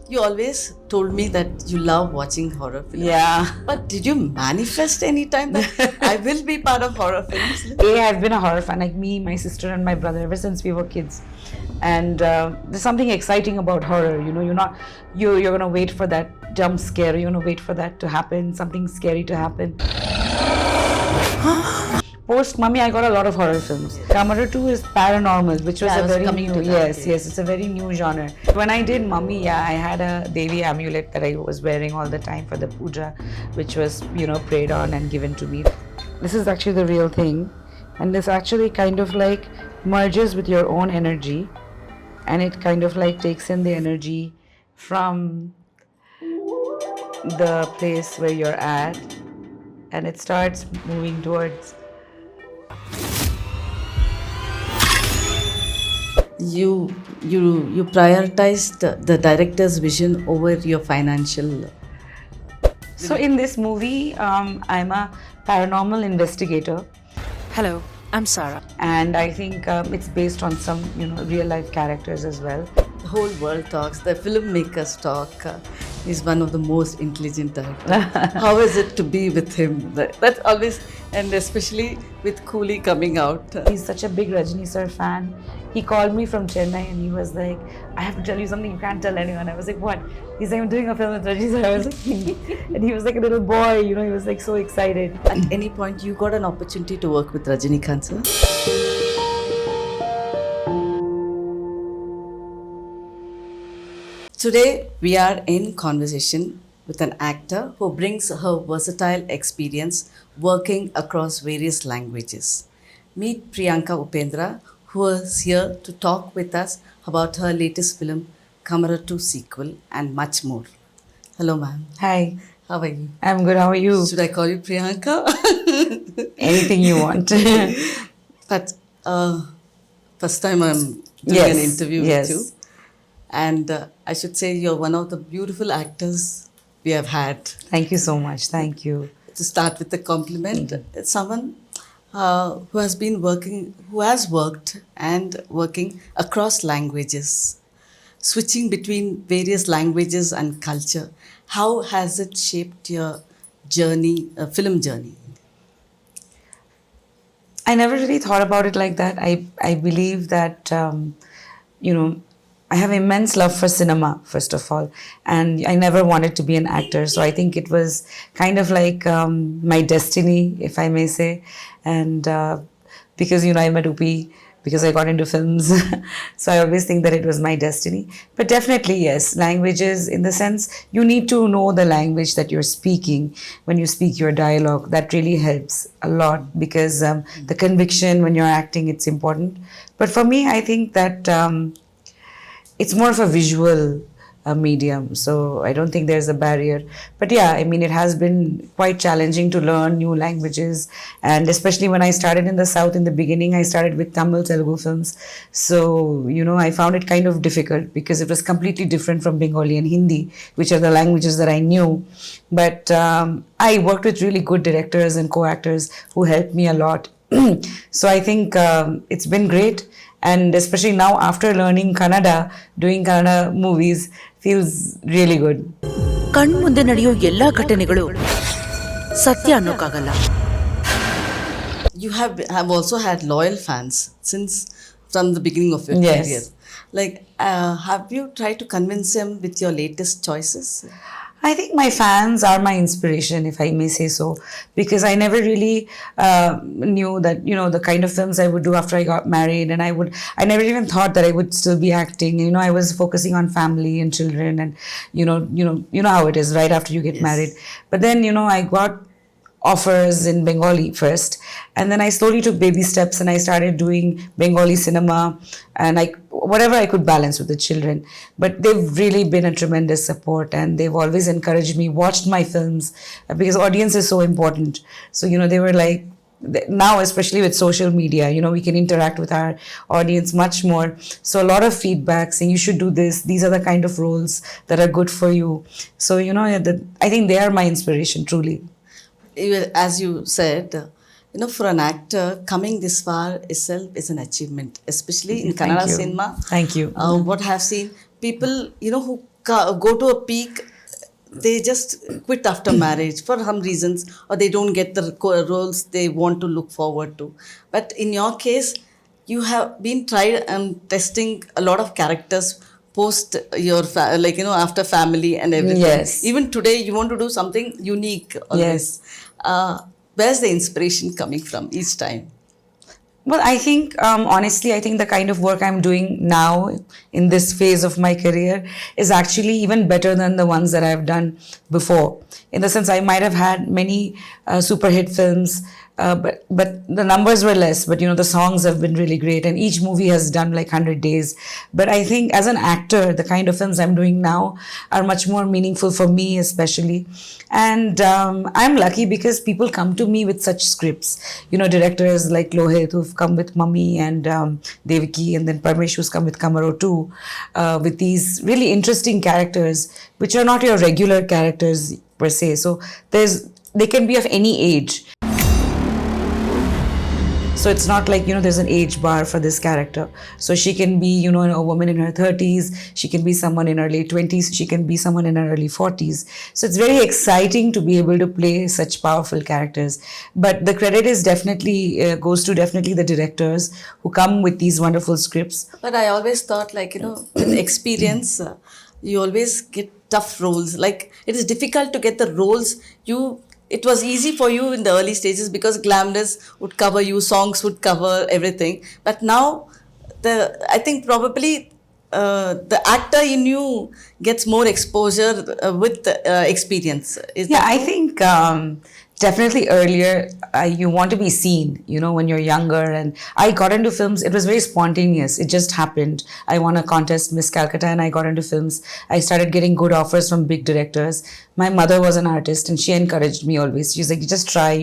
You always told me that you love watching horror films. Yeah. But did you manifest any time that I will be part of horror films? I've been a horror fan, like me, my sister, and my brother, ever since we were kids. And there's something exciting about horror. You're gonna wait for that jump scare. You're gonna wait for that to happen, something scary to happen. Post Mummy, I got a lot of horror films. Kamarottu is paranormal, which was Yeah, I a was very coming new. to that, Yes, yes. it's a very new genre. When I did Mummy, I had a Devi amulet that I was wearing all the time for the puja, which was prayed on and given to me. This is actually the real thing, and this actually kind of like merges with your own energy, and it kind of like takes in the energy from the place where you're at, and it starts moving towards. You prioritized the director's vision over your financial. So in this movie, I'm a paranormal investigator, Hello, I'm Sara. and I think it's based on some real life characters as well. The whole world talks, the filmmakers talk. He's one of the most intelligent directors. How is it to be with him? That's always, and especially with Coolie coming out. He's such a big Rajini sir fan. He called me from Chennai and he was like, I have to tell you something you can't tell anyone. I was like, what? He's like, I'm doing a film with Rajini sir. I was like, and he was like a little boy, he was like so excited. At any point, you got an opportunity to work with Rajinikanth, sir? Today, we are in conversation with an actor who brings her versatile experience working across various languages. Meet Priyanka Upendra, who is here to talk with us about her latest film, Kamarottu sequel, and much more. Hello, ma'am. Hi, How are you? I'm good. How are you? Should I call you Priyanka? Anything you want. But first time I'm doing Yes, an interview yes. with you. And I should say you're one of the beautiful actors we have had. Thank you so much. Thank you. To start with the compliment, it's someone who has worked and working across languages, switching between various languages and culture. How has it shaped your journey, film journey? I never really thought about it like that. I believe that, I have immense love for cinema, first of all, and I never wanted to be an actor. So I think it was kind of like my destiny, if I may say. And because, I'm a Dupi, because I got into films. So I always think that it was my destiny. But definitely, yes, languages, in the sense, you need to know the language that you're speaking when you speak your dialogue. That really helps a lot because the conviction when you're acting, it's important. But for me, I think that it's more of a visual medium, so I don't think there's a barrier. But yeah, I mean, it has been quite challenging to learn new languages, and especially when I started in the South in the beginning, I started with Tamil Telugu films. So, I found it kind of difficult because it was completely different from Bengali and Hindi, which are the languages that I knew. But I worked with really good directors and co-actors who helped me a lot. So I think it's been great. And especially now, after learning Kannada, doing Kannada movies feels really good. ಕಣ್ಮುಂದೆ ನಡೆಯೋ ಎಲ್ಲಾ ಘಟನೆಗಳು ಸತ್ಯ ಅನ್ನೋಕ್ಕಾಗಲ್ಲ. You have also had loyal fans since from the beginning of your Yes. career. Like, have you tried to convince them with your latest choices? I think my fans are my inspiration, if I may say so, because I never really knew that, the kind of films I would do after I got married, and I never even thought that I would still be acting. I was focusing on family and children, and you know how it is right after you get Yes. married. But then, I got offers in Bengali first, and then I slowly took baby steps and I started doing Bengali cinema, and whatever I could balance with the children. But they've really been a tremendous support, and they've always encouraged me, watched my films, because audience is so important. So they were like, now especially with social media, we can interact with our audience much more. So a lot of feedback saying you should do this, these are the kind of roles that are good for you. So I think they are my inspiration, truly. As you said, for an actor, coming this far itself is an achievement, especially in Thank Kannada you. cinema. Thank you. What I have seen, people, who go to a peak, they just quit after marriage for some reasons, or they don't get the roles they want to look forward to. But in your case, you have been tried and testing a lot of characters post your after family and everything. Yes. Even today, you want to do something unique. Always. Where's the inspiration coming from each time? Well, I think, honestly, I think the kind of work I'm doing now in this phase of my career is actually even better than the ones that I've done before. In the sense, I might have had many super hit films, but the numbers were less. But the songs have been really great, and each movie has done like 100 days. But I think as an actor, the kind of films I'm doing now are much more meaningful for me, especially. And I'm lucky because people come to me with such scripts. Directors like Lohit who've come with Mummy and Devaki, and then Parmesh who's come with Kamarottu, with these really interesting characters, which are not your regular characters per se. So they can be of any age. So it's not like, there's an age bar for this character. So she can be, a woman in her 30s. She can be someone in her late 20s. She can be someone in her early 40s. So it's very exciting to be able to play such powerful characters. But the credit is goes to the directors who come with these wonderful scripts. But I always thought, with experience, you always get tough roles. Like, it is difficult to get the roles it was easy for you in the early stages because glamorous would cover you, songs would cover everything. But now, I think probably the actor in you gets more exposure with experience. I think definitely earlier you want to be seen, when you're younger. And I got into films, it was very spontaneous. It just happened. I won a contest, Miss Calcutta, and I got into films. I started getting good offers from big directors. My mother was an artist and she encouraged me always. She's like, just try,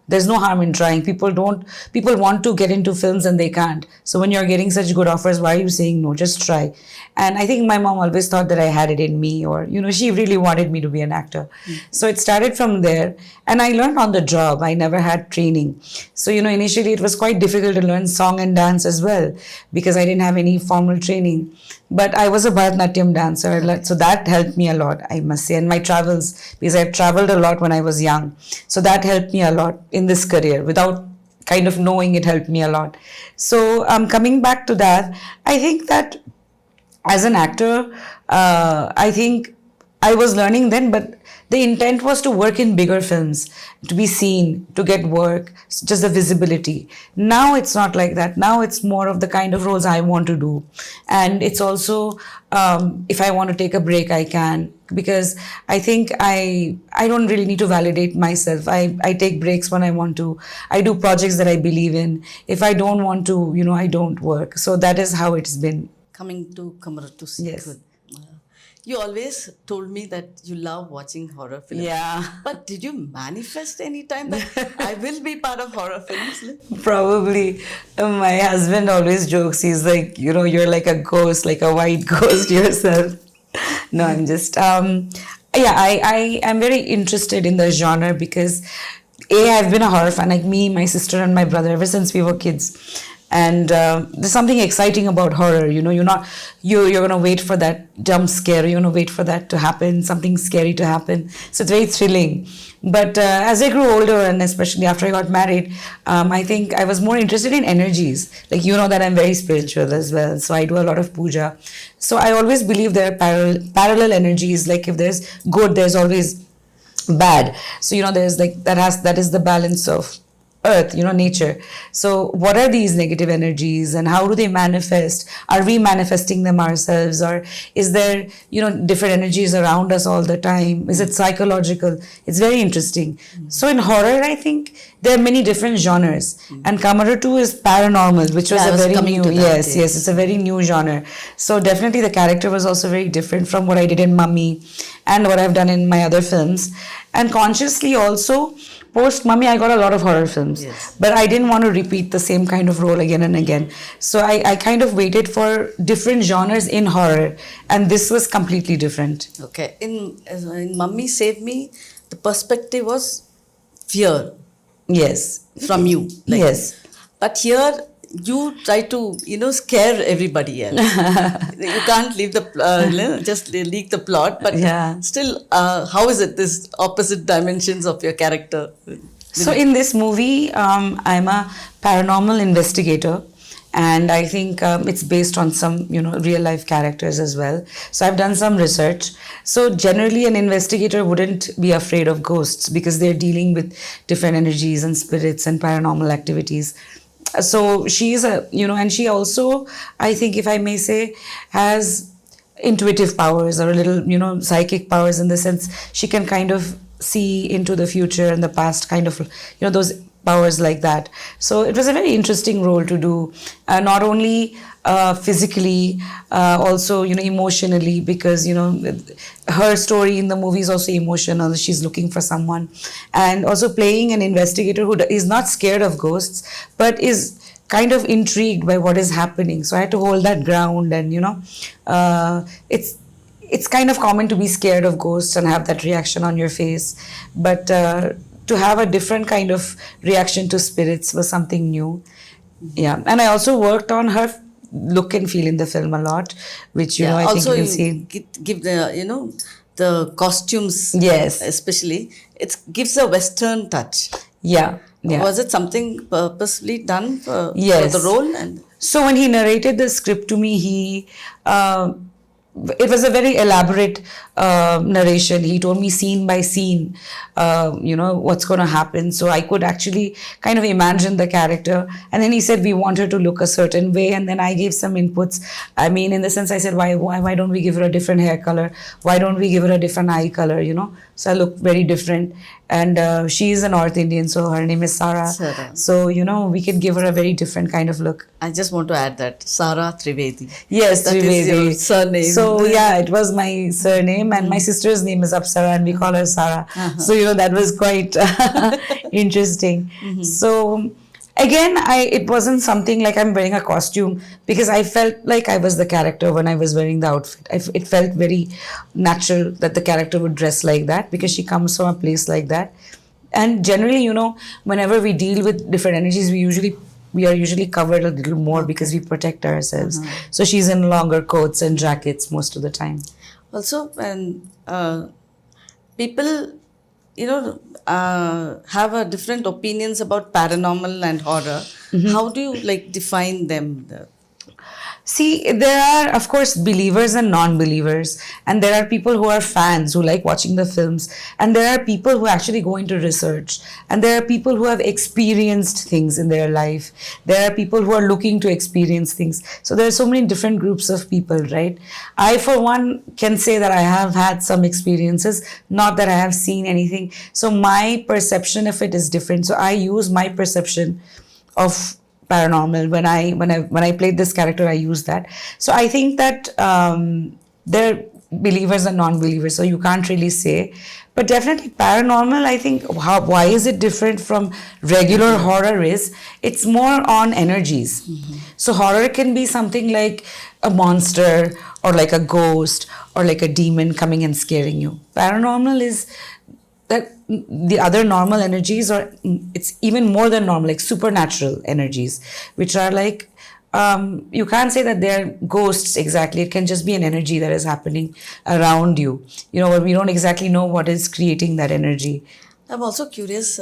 there's no harm in trying. People want to get into films and they can't. So when you're getting such good offers, why are you saying no? Just try. And I think my mom always thought that I had it in me, or, she really wanted me to be an actor. So it started from there, and I learned on the job. I never had training. So, initially it was quite difficult to learn song and dance as well, because I didn't have any formal training. But I was a Bharatanatyam dancer, so that helped me a lot, I must say. And my travels, because I've traveled a lot when I was young. So that helped me a lot in this career. Without kind of knowing, it helped me a lot. So coming back to that, I think that as an actor, I think I was learning then, but the intent was to work in bigger films, to be seen, to get work, just the visibility. Now it's not like that. Now it's more of the kind of roles I want to do. And it's also, if I want to take a break, I can, because I think I don't really need to validate myself. I take breaks when I want to. I do projects that I believe in. If I don't want to, I don't work. So that is how it's been. Coming to Kamarottu. Yes. You always told me that you love watching horror films. Yeah. But did you manifest any time that I will be part of horror films? Probably. My husband always jokes. He's like, you're like a ghost, like a white ghost yourself. No, I'm just... I am very interested in the genre because I've been a horror fan, like me, my sister and my brother, ever since we were kids. And there's something exciting about horror. You're going to wait for that jump scare. You're going to wait for that to happen, something scary to happen. So it's very thrilling. But as I grew older, and especially after I got married, I think I was more interested in energies. Like, that I'm very spiritual as well. So I do a lot of puja. So I always believe there are parallel energies. Like if there's good, there's always bad. So, there's like, that is the balance of earth, nature. So what are these negative energies and how do they manifest? Are we manifesting them ourselves, or is there, different energies around us all the time? Is it psychological? It's very interesting. So in horror, I think there are many different genres, and Kamarottu is paranormal, which was a very new, yes, it's a very new genre. So definitely the character was also very different from what I did in Mummy and what I've done in my other films. And consciously also, post Mummy, I got a lot of horror films, but I didn't want to repeat the same kind of role again and again. So I kind of waited for different genres in horror, and this was completely different. Okay. In Mummy Save Me, the perspective was fear. Yes. From you. Yes. But here, you try to, scare everybody else. You can't leave the, just leak the plot, but Yeah. still, how is it, this opposite dimensions of your character? So in this movie, I'm a paranormal investigator, and I think it's based on some real life characters as well. So I've done some research. So generally, an investigator wouldn't be afraid of ghosts because they're dealing with different energies and spirits and paranormal activities. So she is and she also, I think, if I may say, has intuitive powers or a little psychic powers, in the sense she can kind of see into the future and the past, kind of those powers like that. So it was a very interesting role to do, not only physically, also emotionally, because her story in the movie is also emotional. She's looking for someone, and also playing an investigator who is not scared of ghosts but is kind of intrigued by what is happening. So I had to hold that ground, and it's kind of common to be scared of ghosts and have that reaction on your face, but to have a different kind of reaction to spirits was something new. Yeah, and I also worked on her look and feel in the film a lot, which I also think you can see. give the, the costumes, Yes. especially, it gives a Western touch. Yeah, yeah. Was it something purposely done for Yes. the role? And So when he narrated the script to me, it was a very elaborate narration. He told me scene by scene, what's going to happen. So I could actually kind of imagine the character. And then he said, we want her to look a certain way. And then I gave some inputs. I mean, in the sense, I said, why don't we give her a different hair color? Why don't we give her a different eye color, So I look very different. And she is a North Indian, so her name is Sara. Sara. So, we can give her a very different kind of look. I just want to add that Sara Trivedi. Yes, That Trivedi. is your surname. So yeah, it was my surname, and my sister's name is Apsara, and we call her Sara. So that was quite interesting. So again, it wasn't something like I'm wearing a costume, because I felt like I was the character when I was wearing the outfit. It felt very natural that the character would dress like that, because she comes from a place like that. And generally, whenever we deal with different energies, we are usually covered a little more because we protect ourselves. So she's in longer coats and jackets most of the time. Also, when people, have a different opinions about paranormal and horror, how do you define them? See, there are, of course, believers and non-believers, and there are people who are fans who like watching the films, and there are people who actually go into research, and there are people who have experienced things in their life. There are people who are looking to experience things. So there are so many different groups of people, right? I, for one, can say that I have had some experiences, not that I have seen anything. So my perception of it is different. So I use my perception of paranormal. When I played this character, I used that. So I think that they're believers and non-believers, so you can't really say. But definitely paranormal, I think, why is it different from regular horror is, it's more on energies. So horror can be something like a monster, or like a ghost, or like a demon coming and scaring you. Paranormal is that the other normal energies, or it's even more than normal, like supernatural energies, which are like, you can't say that they're ghosts exactly. It can just be an energy that is happening around you. We don't exactly know what is creating that energy. I'm also curious,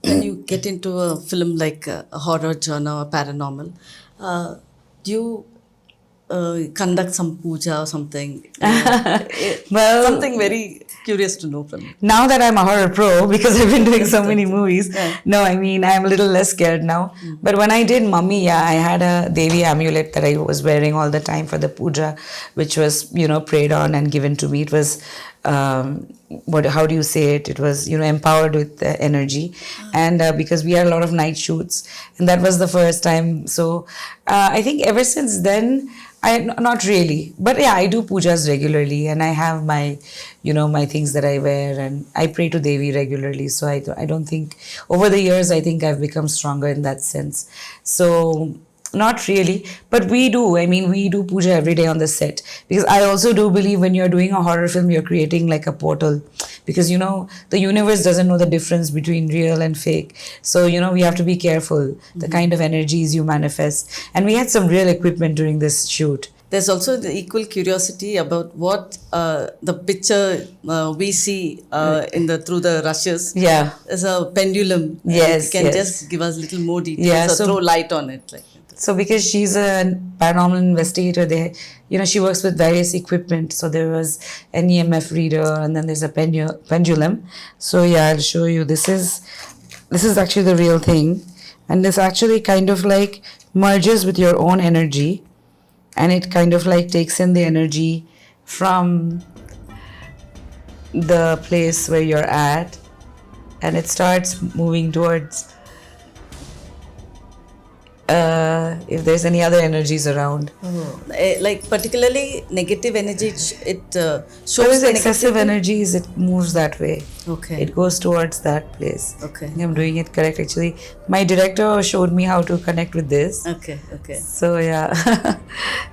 when you get into a film like a horror genre or paranormal, do you conduct some puja or something? Well, something very curious to know from you. Now that I'm a horror pro, because I've been doing so many movies, no, I mean, I'm a little less scared now. But when I did Mummy, I had a Devi amulet that I was wearing all the time for the puja, which was, prayed on and given to me. It was, how do you say it? It was, empowered with energy. And because we had a lot of night shoots, and that was the first time. So I think ever since then, not really, but yeah, I do pujas regularly, and I have my, my things that I wear, and I pray to Devi regularly. So I don't think, over the years, I think I've become stronger in that sense. So Not really, but we do. I mean, we do puja every day on the set, because I also do believe when you're doing a horror film, you're creating like a portal, because the universe doesn't know the difference between real and fake. So we have to be careful the kind of energies you manifest. And we had some real equipment during this shoot. There's also the equal curiosity about what the picture we see in the through the rushes. Yeah. As a pendulum. Yes, You can yes. just give us little more details Yeah, or so- throw light on it. Like that. So because she's a paranormal investigator, she works with various equipment. So there was an EMF reader, and then there's a pendulum. So yeah, I'll show you. This is actually the real thing, and this actually kind of like merges with your own energy, and it kind of like takes in the energy from the place where you're at, and it starts moving towards if there's any other energies around. Like particularly negative energy, it shows So with the excessive negativity. energies, it moves that way. Okay. It goes towards that place. Okay. I think I'm doing it correct actually. My director showed me how to connect with this. Okay. So yeah,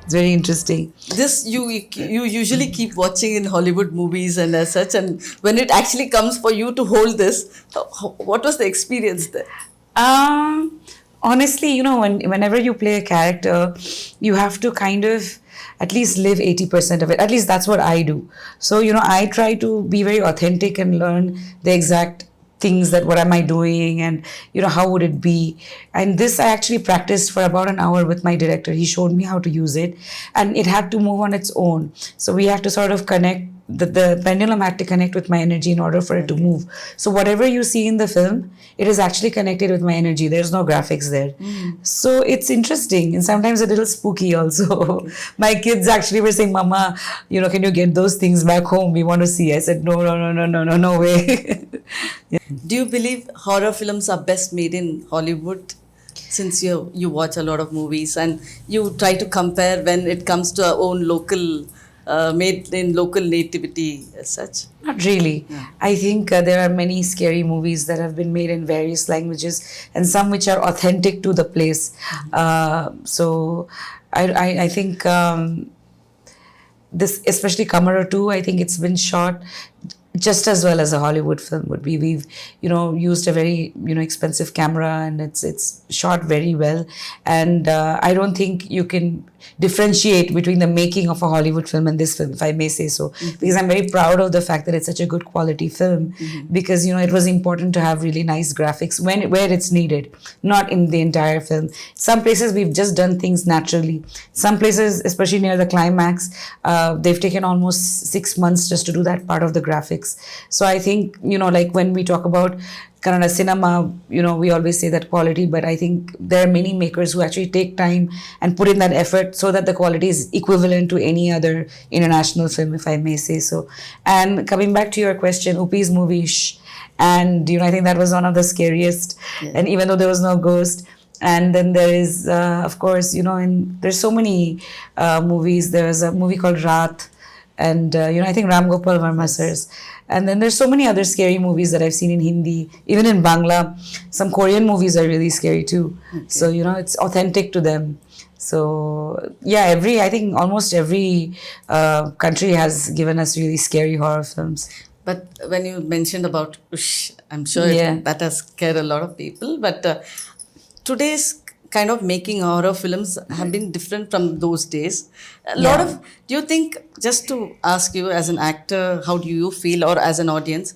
it's very interesting. This you usually keep watching in Hollywood movies and as such, and when it actually comes for you to hold this, what was the experience there? Honestly, whenever you play a character, you have to kind of at least live 80% of it. At least that's what I do. So, I try to be very authentic and learn the exact things that what am I doing, and how would it be. And this I actually practiced for about an hour with my director. He showed me how to use it, and it had to move on its own. So we have to sort of connect. The pendulum had to connect with my energy in order for it to move. So whatever you see in the film, it is actually connected with my energy. There's no graphics there. So it's interesting and sometimes a little spooky also. My kids actually were saying, Mama, can you get those things back home? We want to see. I said, no way. Do you believe horror films are best made in Hollywood? Since you watch a lot of movies and you try to compare when it comes to our own local, made in local nativity as such? Not really. Yeah. I think there are many scary movies that have been made in various languages, and some which are authentic to the place. So I think this, especially Kamarottu, I think it's been shot just as well as a Hollywood film would be. We've used a very expensive camera, and it's shot very well, and I don't think you can differentiate between the making of a Hollywood film and this film, if I may say so, because I'm very proud of the fact that it's such a good quality film, because it was important to have really nice graphics where it's needed, not in the entire film. Some places we've just done things naturally. Some places, especially near the climax, they've taken almost 6 months just to do that part of the graphics. So I think like when we talk about Kannada cinema, we always say that quality, but I think there are many makers who actually take time and put in that effort so that the quality is equivalent to any other international film, if I may say so. And coming back to your question, Upi's movie, Shh, and I think that was one of the scariest, and even though there was no ghost. And then there is, of course, there's so many movies. There's a movie called Raat, and I think Ram Gopal Verma sir's. And then there's so many other scary movies that I've seen in Hindi, even in Bangla. Some Korean movies are really scary too. Okay. So it's authentic to them. So yeah, I think almost every country has given us really scary horror films. But when you mentioned about Ush, I'm sure that has scared a lot of people. But today's kind of making horror films have been different from those days. Do you think, just to ask you as an actor, how do you feel, or as an audience,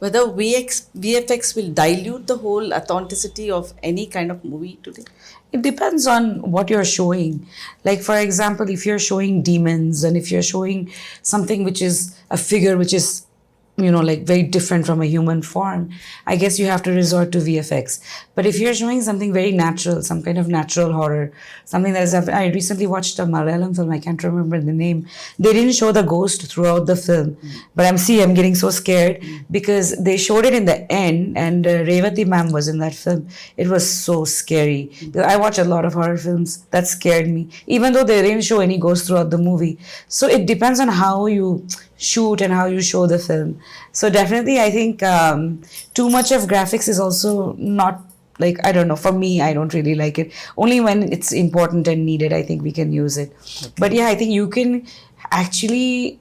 whether VFX will dilute the whole authenticity of any kind of movie today? It depends on what you're showing. Like, for example, if you're showing demons, and if you're showing something which is a figure which is like very different from a human form, I guess you have to resort to VFX. But if you're showing something very natural, some kind of natural horror, something that is, I recently watched a Malayalam film, I can't remember the name. They didn't show the ghost throughout the film, but I'm getting so scared because they showed it in the end, and Revati ma'am was in that film. It was so scary. I watch a lot of horror films that scared me, even though they didn't show any ghosts throughout the movie. So it depends on how you shoot and how you show the film. So definitely I think too much of graphics is also not like, I don't know, for me, I don't really like it. Only when it's important and needed, I think we can use it. But yeah, I think you can actually,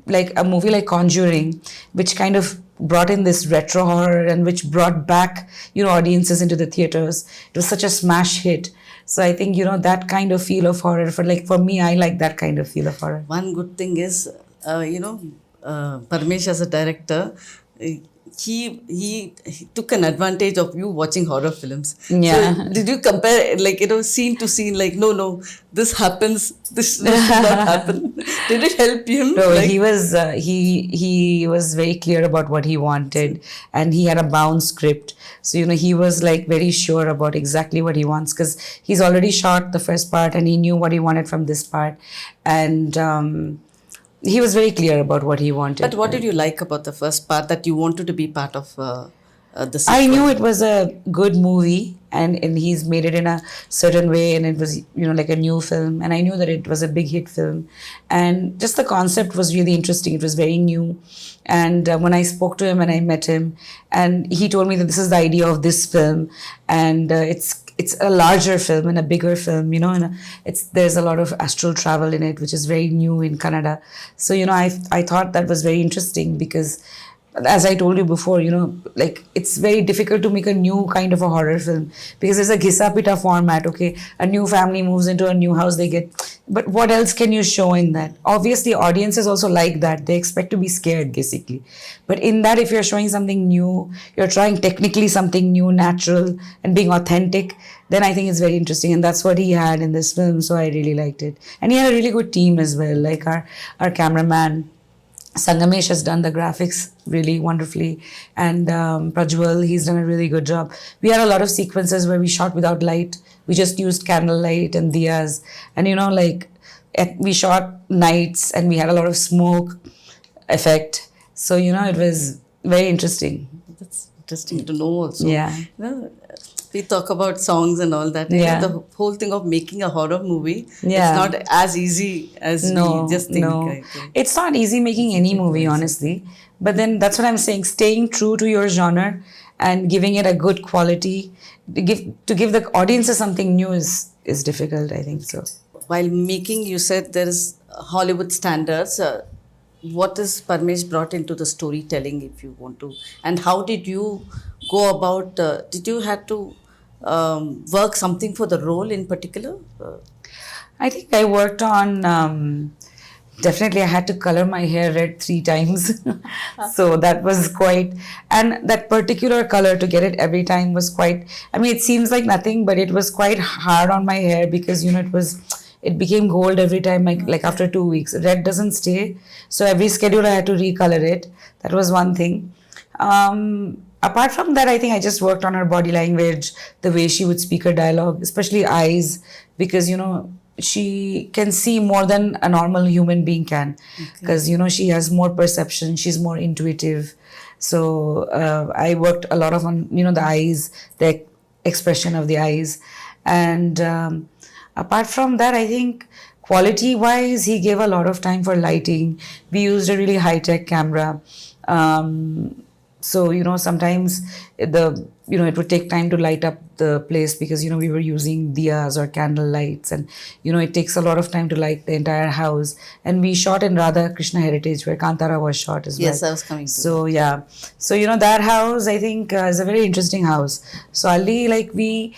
like a movie like Conjuring, which kind of brought in this retro horror and which brought back, audiences into the theaters. It was such a smash hit. So I think, that kind of feel of horror, for me, I like that kind of feel of horror. One good thing is, Parmesh as a director, he took an advantage of you watching horror films. Yeah. So did you compare, like, scene to scene, like, no, this happens, this should not happen? Did it help him? No, like, he was very clear about what he wanted, and he had a bound script. So he was like very sure about exactly what he wants, because he's already shot the first part and he knew what he wanted from this part, and he was very clear about what he wanted. But what did you like about the first part that you wanted to be part of the sequel? I knew it was a good movie, and he's made it in a certain way, and it was like a new film, and I knew that it was a big hit film, and just the concept was really interesting. It was very new, and when I spoke to him and I met him, and he told me that this is the idea of this film, and it's a larger film and a bigger film, and there's a lot of astral travel in it, which is very new in Canada. So I thought that was very interesting, because as I told you before, like, it's very difficult to make a new kind of a horror film, because there's a Ghisa Pita format. Okay, a new family moves into a new house, but what else can you show in that? Obviously, audiences also like that. They expect to be scared, basically. But in that, if you're showing something new, you're trying technically something new, natural, and being authentic, then I think it's very interesting. And that's what he had in this film. So I really liked it. And he had a really good team as well. Like our cameraman, Sangamesh, has done the graphics really wonderfully, and Prajwal, he's done a really good job. We had a lot of sequences where we shot without light. We just used candlelight and diyas, and we shot nights, and we had a lot of smoke effect. So it was very interesting. That's interesting to know also. Yeah. We talk about songs and all that. Yeah. The whole thing of making a horror movie, Yeah. it's not as easy as we just think. No, I think. it's not easy making any movie, honestly. But then that's what I'm saying. Staying true to your genre and giving it a good quality, to give the audiences something new is difficult, I think so. While making, you said there is Hollywood standards. What is Parmesh brought into the storytelling, if you want to, and how did you go about? Did you have to work something for the role in particular? I think I worked on. Definitely, I had to color my hair red 3 times. So that was quite, and that particular color, to get it every time was quite, I mean, it seems like nothing, but it was quite hard on my hair, because, it became gold every time, like after 2 weeks. Red doesn't stay. So every schedule I had to recolor it. That was one thing. Apart from that, I think I just worked on her body language, the way she would speak her dialogue, especially eyes, because, she can see more than a normal human being can, because she has more perception, she's more intuitive. So I worked a lot on the eyes, the expression of the eyes, and apart from that, I think quality wise, he gave a lot of time for lighting. We used a really high tech camera. So sometimes it would take time to light up the place, because we were using diyas or candle lights, and it takes a lot of time to light the entire house. And we shot in Radha Krishna Heritage, where Kantara was shot as well. Yes, I was coming to. So yeah, so that house, I think, is a very interesting house. So Ali, like, we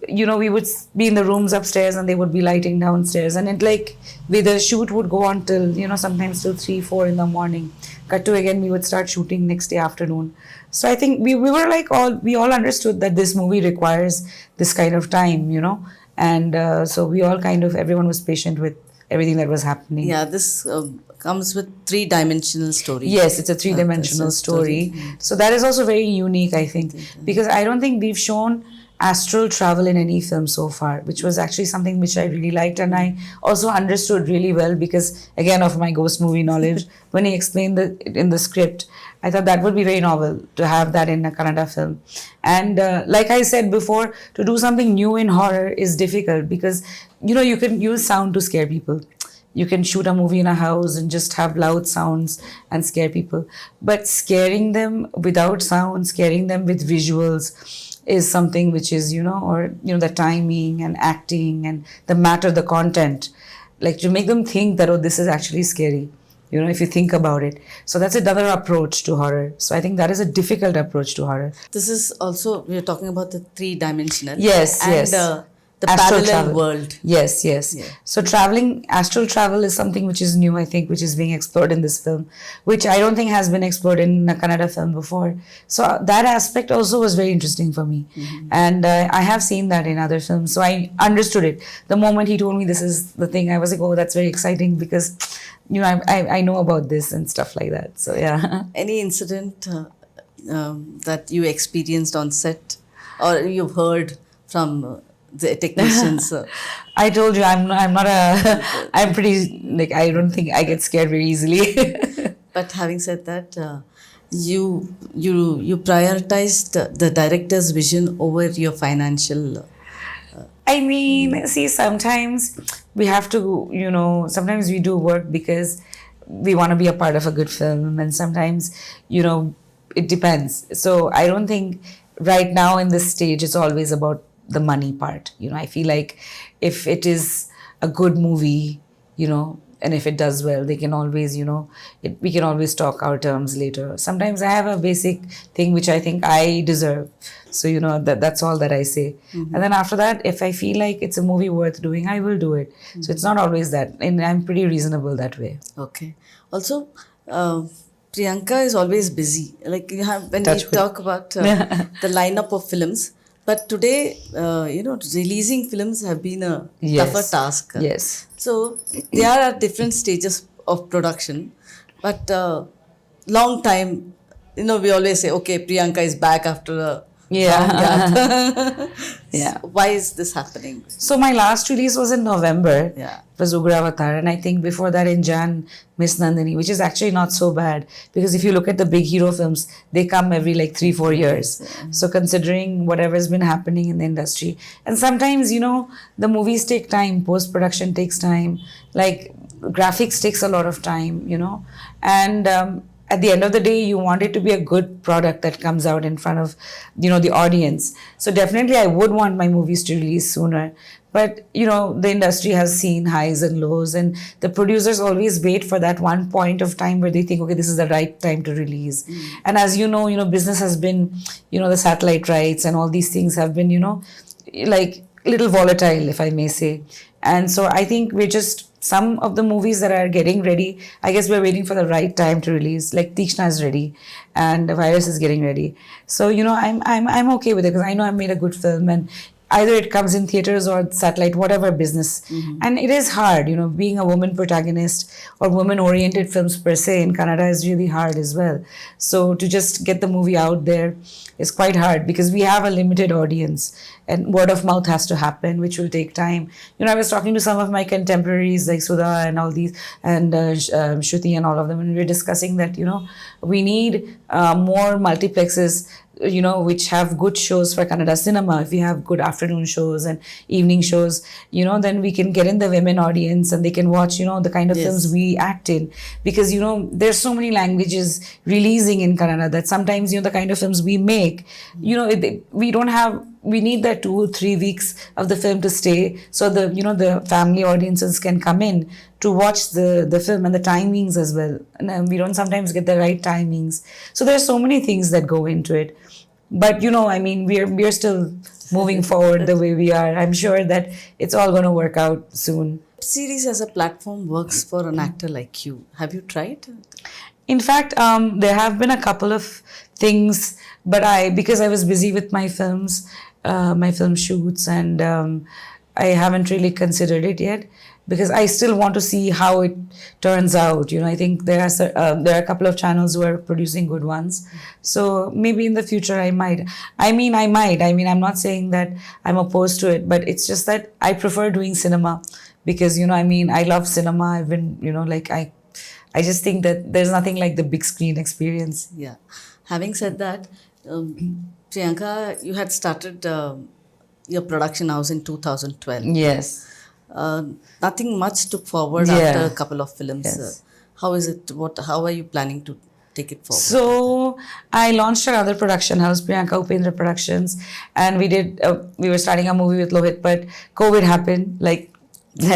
would be in the rooms upstairs, and they would be lighting downstairs, and the shoot would go on till sometimes till 3-4 in the morning. Cut to again, we would start shooting next day afternoon. So I think we were like we all understood that this movie requires this kind of time, and so we all everyone was patient with everything that was happening. Yeah, this comes with 3-dimensional story. Yes, it's a 3-dimensional story. So that is also very unique, I think, because I don't think we've shown astral travel in any film so far, which was actually something which I really liked, and I also understood really well, because again, of my ghost movie knowledge. When he explained in the script, I thought that would be very novel to have that in a Kannada film. And like I said before, to do something new in horror is difficult, because you can use sound to scare people. You can shoot a movie in a house and just have loud sounds and scare people, but scaring them without sound, scaring them with visuals, is something which is, or, the timing and acting and the matter, the content, like to make them think that, oh, this is actually scary, if you think about it. So that's another approach to horror. So I think that is a difficult approach to horror. This is also, we're talking about the three-dimensional. Yes, and, yes. The Astral parallel travel. world. Yes, yes. Yeah. So astral travel is something which is new, I think, which is being explored in this film, which I don't think has been explored in a Kannada film before. So that aspect also was very interesting for me. And I have seen that in other films. So I understood it. The moment he told me this is the thing, I was like, oh, that's very exciting because, I know about this and stuff like that. So yeah. Any incident that you experienced on set or you've heard from the technicians? I told you I'm not I'm pretty, like, I don't think I get scared very easily. But having said that, you prioritized the director's vision over your financial. I mean, see, sometimes we have to, sometimes we do work because we want to be a part of a good film, and sometimes, it depends. So I don't think right now in this stage it's always about the money part. I feel like if it is a good movie, and if it does well, they can always, we can always talk our terms later. Sometimes I have a basic thing which I think I deserve. So, that's all that I say. And then after that, if I feel like it's a movie worth doing, I will do it. So it's not always that. And I'm pretty reasonable that way. Okay. Also, Priyanka is always busy. Like when Touch we wood. talk about the lineup of films, but today, releasing films have been a Yes. tougher task. Yes. So they are at different stages of production, but long time, we always say, okay, Priyanka is back after a long gap. Yeah. Why is this happening? So my last release was in November. Yeah. It was Ugravatar, and I think before that in Jan, Miss Nandini, which is actually not so bad because if you look at the big hero films, they come every like 3-4 years. So considering whatever's been happening in the industry, and sometimes the movies take time, post production takes time, like graphics takes a lot of time, and at the end of the day, you want it to be a good product that comes out in front of, the audience. So definitely I would want my movies to release sooner. But, the industry has seen highs and lows, and the producers always wait for that one point of time where they think, okay, this is the right time to release. And as business has been, the satellite rights and all these things have been, like little volatile, if I may say. And so I think some of the movies that are getting ready, I guess we're waiting for the right time to release. Like Tikshna is ready, and The Virus is getting ready. So I'm okay with it because I know I made a good film, and either it comes in theaters or satellite, whatever business. And it is hard, being a woman protagonist or woman-oriented films per se in Kannada is really hard as well. So to just get the movie out there is quite hard because we have a limited audience and word of mouth has to happen, which will take time. I was talking to some of my contemporaries like Sudha and all these, and Shruti and all of them, and we were discussing that, we need more multiplexes which have good shows for Kannada cinema. If we have good afternoon shows and evening shows, then we can get in the women audience and they can watch, the kind of films we act in. Because, there's so many languages releasing in Kannada that sometimes, the kind of films we make, we need that 2-3 weeks of the film to stay. So the family audiences can come in to watch the film, and the timings as well. And we don't sometimes get the right timings. So there's so many things that go into it. But we're still moving forward the way we are. I'm sure that it's all going to work out soon. Series as a platform works for an actor like you. Have you tried? In fact, there have been a couple of things, but because I was busy with my films, my film shoots, and I haven't really considered it yet. Because I still want to see how it turns out. I think there are a couple of channels who are producing good ones. So maybe in the future I might. I'm not saying that I'm opposed to it, but it's just that I prefer doing cinema because, I love cinema. I've been, I just think that there's nothing like the big screen experience. Yeah. Having said that, Priyanka, you had started your production house in 2012. Yes. Nothing much took forward after a couple of films. Yes. How is it? How are you planning to take it forward? So I launched another production house, Priyanka Upendra Productions, and we were starting a movie with Lohit, but COVID happened, like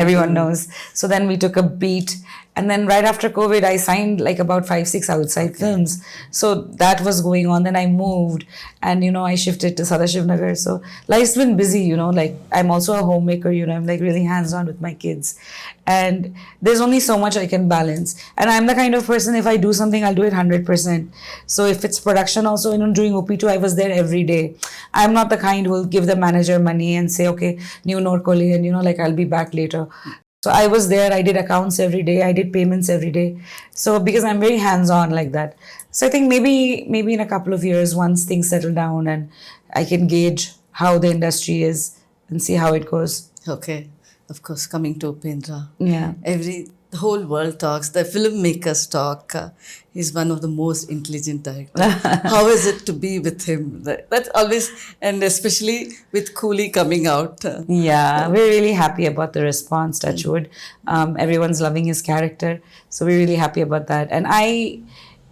everyone knows. So then we took a beat, and then right after COVID, I signed like about 5, 6 outside films. So that was going on. Then I moved, and I shifted to Sadashiv Nagar. So life's been busy, like I'm also a homemaker, I'm like really hands-on with my kids, and there's only so much I can balance. And I'm the kind of person, if I do something, I'll do it 100%. So if it's production also, doing OP2, I was there every day. I'm not the kind who will give the manager money and say, okay, new Norkoli, and like I'll be back later. So I was there, I did accounts every day, I did payments every day. So because I'm very hands-on like that. So I think maybe in a couple of years, once things settle down and I can gauge how the industry is and see how it goes. Okay. Of course, coming to Upendra. Yeah. The whole world talks, the filmmakers talk. He's one of the most intelligent directors. How is it to be with him? That's always, and especially with Coolie coming out. Yeah, we're really happy about the response, touch wood. Everyone's loving his character. So we're really happy about that. And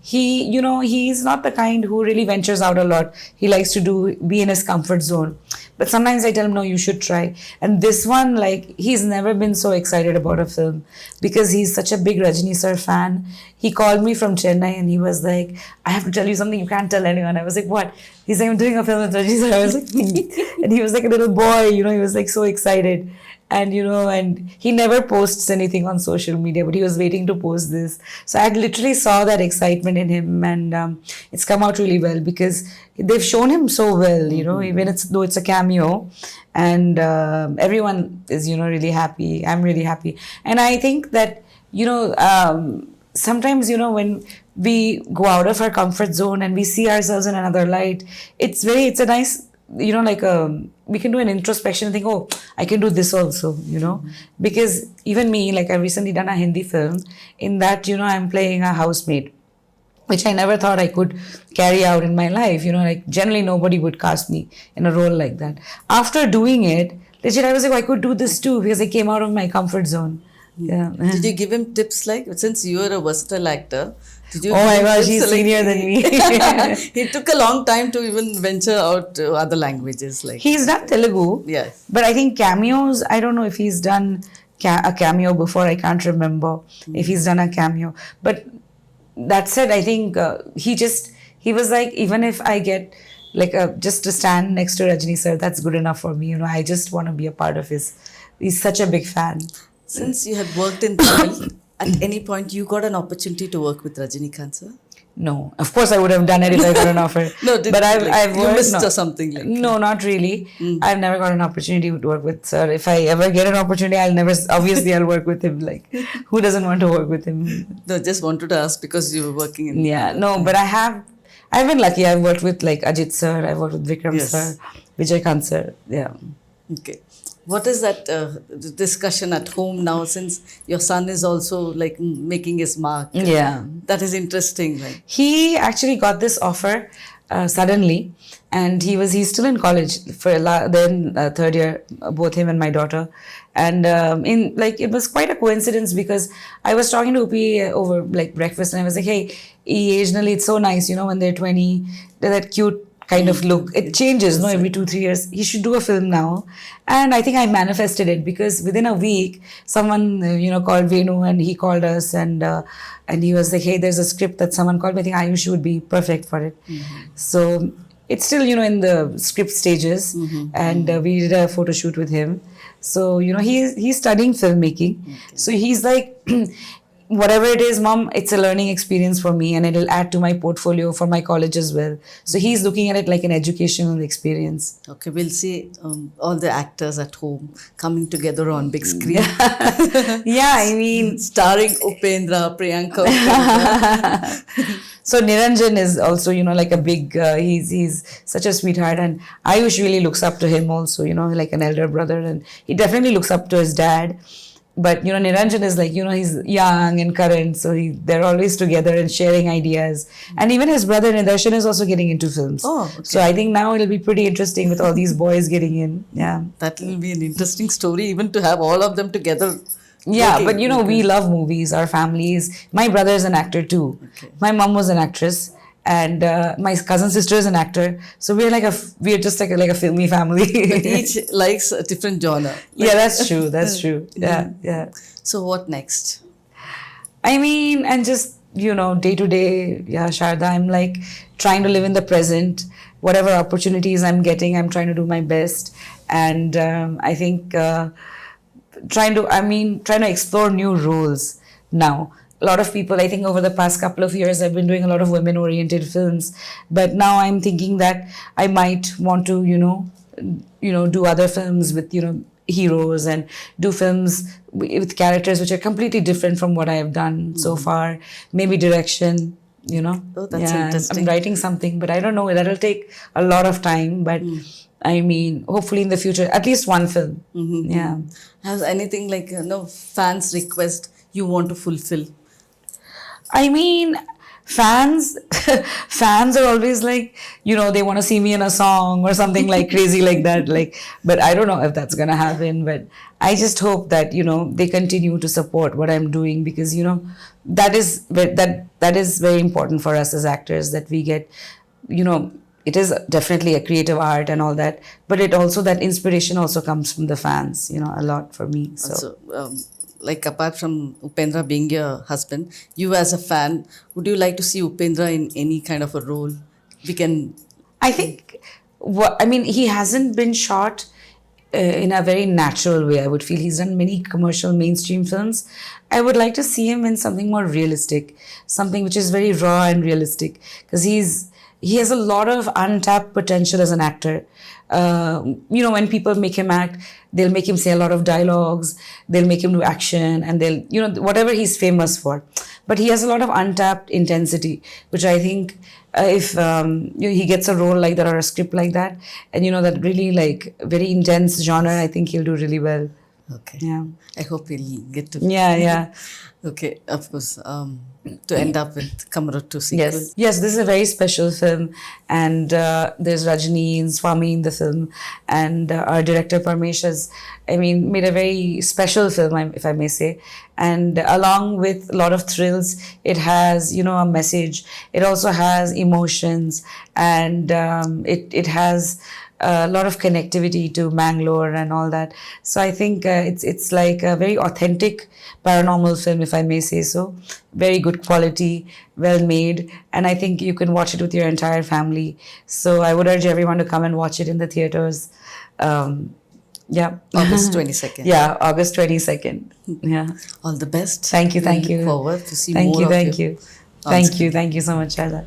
he's not the kind who really ventures out a lot. He likes to be in his comfort zone. But sometimes I tell him, no, you should try. And this one, like, he's never been so excited about a film because he's such a big Rajini sir fan. He called me from Chennai and he was like, I have to tell you something you can't tell anyone. I was like, what? He's like, I'm doing a film with Rajini sir. I was like, and he was like a little boy, he was like so excited. And, and he never posts anything on social media, but he was waiting to post this. So I literally saw that excitement in him, and it's come out really well because they've shown him so well, even though it's a cameo, and everyone is, really happy. I'm really happy. And I think that, sometimes, when we go out of our comfort zone and we see ourselves in another light, it's a nice, we can do an introspection and think, oh, I can do this also, because even me, like I've recently done a Hindi film in that, I'm playing a housemaid, which I never thought I could carry out in my life, like generally nobody would cast me in a role like that. After doing it, legit, I was like, I could do this too because I came out of my comfort zone. Yeah. Did you give him tips since you are a versatile actor, did you oh my gosh, he's senior than me. It took a long time to even venture out to other languages. He's done Telugu. Yes. But I think cameos, I don't know if he's done a cameo before. I can't remember if he's done a cameo. But that said, I think he was like, even if I get just to stand next to Rajini sir, that's good enough for me. I just want to be a part of he's such a big fan. Since you had worked in Tamil, at any point you got an opportunity to work with Rajinikanth sir? No, of course I would have done it if I got an offer. No, but I've you worked, missed no. or something like that. No, not really. I've never got an opportunity to work with sir. If I ever get an opportunity, I'll work with him. Who doesn't want to work with him? No, just wanted to ask because you were working in... Yeah, no, but I've been lucky. I've worked with Ajit sir, I've worked with Vikram sir, Vijay sir. Yeah. Okay. What is that discussion at home now, since your son is also making his mark? Yeah. That is interesting. He actually got this offer suddenly, and he's still in college for third year, both him and my daughter. And it was quite a coincidence because I was talking to Upi over breakfast, and I was like, hey, occasionally it's so nice, when they're 20, they're that cute kind of look. It changes, every 2-3 years. He should do a film now. And I think I manifested it because within a week, someone, called Venu, and he called us, and he was like, hey, there's a script that someone called me. I think Ayush would be perfect for it. So it's still, in the script stages, and we did a photo shoot with him. So, he's studying filmmaking. Okay. So he's like, whatever it is, Mom, it's a learning experience for me, and it'll add to my portfolio for my college as well. So he's looking at it like an educational experience. Okay, we'll see all the actors at home coming together on big screen. Yeah, I mean... starring Upendra, Priyanka Upendra. So Niranjan is also, a big, he's such a sweetheart, and Ayush really looks up to him also, like an elder brother, and he definitely looks up to his dad. But, Niranjan is he's young and current, so they're always together and sharing ideas. And even his brother Nidarshan is also getting into films. Oh, okay. So I think now it'll be pretty interesting with all these boys getting in. Yeah. That will be an interesting story, even to have all of them together Yeah, Working, but you know, okay. we love movies, our families. My brother is an actor too. Okay. My mom was an actress, and my cousin sister is an actor. So we're we're just like a filmy family. But each likes a different genre. Yeah, that's true. That's true. Yeah, yeah. So what next? I mean, and just, you know, day to day, yeah, Sharda, I'm like trying to live in the present. Whatever opportunities I'm getting, I'm trying to do my best. And I think trying to explore new roles now. A lot of people, I think over the past couple of years, I've been doing a lot of women oriented films. But now I'm thinking that I might want to, do other films with, heroes, and do films with characters which are completely different from what I have done so far. Maybe direction, Oh, that's Yeah, interesting. I'm writing something, but I don't know. That'll take a lot of time. But I mean, hopefully in the future, at least one film. Yeah. Has anything like fans request you want to fulfill? I mean, fans fans are always like, they want to see me in a song or something like crazy like that. But I don't know if that's gonna happen. But I just hope that they continue to support what I'm doing, because that is very important for us as actors, that we get, it is definitely a creative art and all that, but it also, that inspiration also comes from the fans, a lot for me. So Like apart from Upendra being your husband, you as a fan, would you like to see Upendra in any kind of a role? We can. I think, he hasn't been shot in a very natural way. I would feel he's done many commercial mainstream films. I would like to see him in something more realistic, something which is very raw and realistic, because he has a lot of untapped potential as an actor. When people make him act, they'll make him say a lot of dialogues, they'll make him do action, and they'll, whatever he's famous for. But he has a lot of untapped intensity, which I think if he gets a role like that or a script like that, and that really like very intense genre, I think he'll do really well. Okay. Yeah. I hope we'll get to. Yeah, yeah. Okay, of course. To end up with Kamarottu sequel. Yes, this is a very special film, and there's Rajini and Swami in the film, and our director Parmesh has, made a very special film, if I may say. And along with a lot of thrills, it has, a message. It also has emotions, and it has a lot of connectivity to Mangalore and all that. So I think it's like a very authentic paranormal film, if I may say so. Very good quality, well made, and I think you can watch it with your entire family. So I would urge everyone to come and watch it in the theaters. Yeah. August 22nd. Yeah, August 22nd. Yeah. All the best. Thank you. We look forward to see Thank more you, of thank you. you. Thank you so much, Sharda.